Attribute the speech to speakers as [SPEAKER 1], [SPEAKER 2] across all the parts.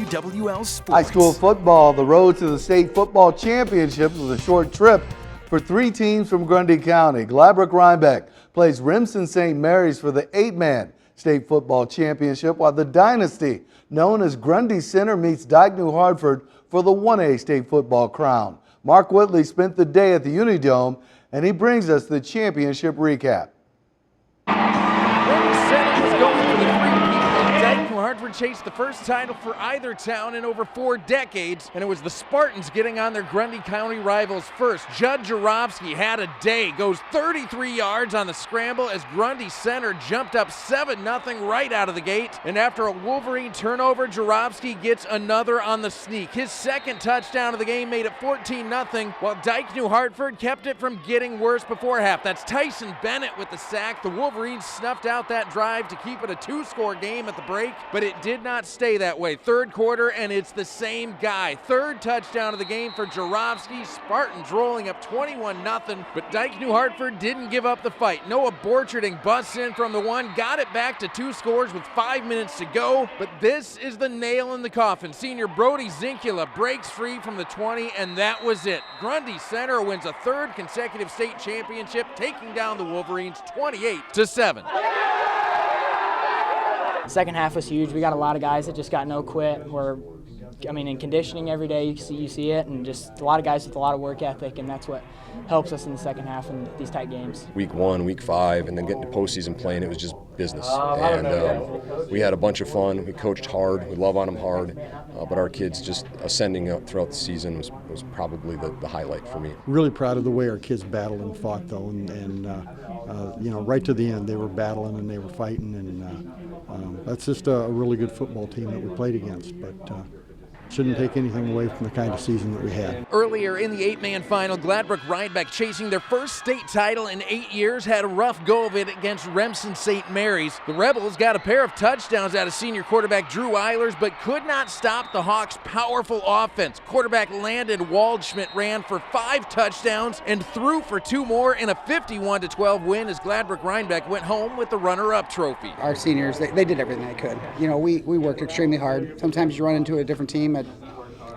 [SPEAKER 1] KWWL Sports.
[SPEAKER 2] High school football, the road to the state football championships was a short trip for 3 teams from Grundy County. Gladbrook-Rhinebeck plays Remsen St. Mary's for the 8-man state football championship, while the Dynasty, known as Grundy Center, meets Dyke New Hartford for the 1A state football crown. Mark Whitley spent the day at the Unidome, and he brings us the championship recap.
[SPEAKER 3] Grundy Center was going for the three-peat, and Dyke New Hartford chased the first title for either town in over 4 decades, and it was the Spartans getting on their Grundy County rivals first. Judd Jarofsky had a day, goes 33 yards on the scramble as Grundy Center jumped up 7-0 right out of the gate, and after a Wolverine turnover, Jarofsky gets another on the sneak. His second touchdown of the game made it 14-0, while Dyke New Hartford kept it from getting worse before half. That's Tyson Bennett with the sack. The Wolverines snuffed out that drive to keep it a 2-score game at the break, but it did not stay that way. Third quarter, and it's the same guy. Third touchdown of the game for Jarofsky. Spartans rolling up 21-0, but Dyke New Hartford didn't give up the fight. Noah Borcherding busts in from the 1, got it back to 2 scores with 5 minutes to go, but this is the nail in the coffin. Senior Brody Zinkula breaks free from the 20, and that was it. Grundy Center wins a 3rd consecutive state championship, taking down the Wolverines 28-7.
[SPEAKER 4] Second half was huge. We got a lot of guys that just got no quit. In conditioning every day, you see it, and just a lot of guys with a lot of work ethic, and that's what helps us in the second half in these tight games.
[SPEAKER 5] Week 1, week 5, and then getting to postseason playing, it was just business. And we had a bunch of fun. We coached hard. We love on them hard. But our kids just ascending up throughout the season was probably the highlight for me.
[SPEAKER 6] Really proud of the way our kids battled and fought, though, and right to the end, they were battling and they were fighting, and that's just a really good football team that we played against. But shouldn't take anything away from the kind of season that we had.
[SPEAKER 3] Earlier in the 8-man final, Gladbrook-Rhinebeck, chasing their first state title in 8 years, had a rough go of it against Remsen St. Mary's. The Rebels got a pair of touchdowns out of senior quarterback Drew Eilers, but could not stop the Hawks' powerful offense. Quarterback Landon Waldschmidt ran for 5 touchdowns and threw for 2 more in a 51-12 win as Gladbrook-Rhinebeck went home with the runner-up trophy.
[SPEAKER 7] Our seniors, they did everything they could. We worked extremely hard. Sometimes you run into a different team. It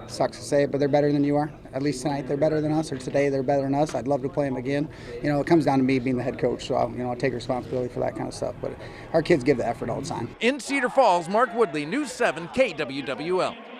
[SPEAKER 7] sucks to say it, but they're better than you are. At least tonight they're better than us, or today they're better than us. I'd love to play them again. It comes down to me being the head coach, so I'll take responsibility for that kind of stuff. But our kids give the effort all the time.
[SPEAKER 3] In Cedar Falls, Mark Woodley, News 7 KWWL.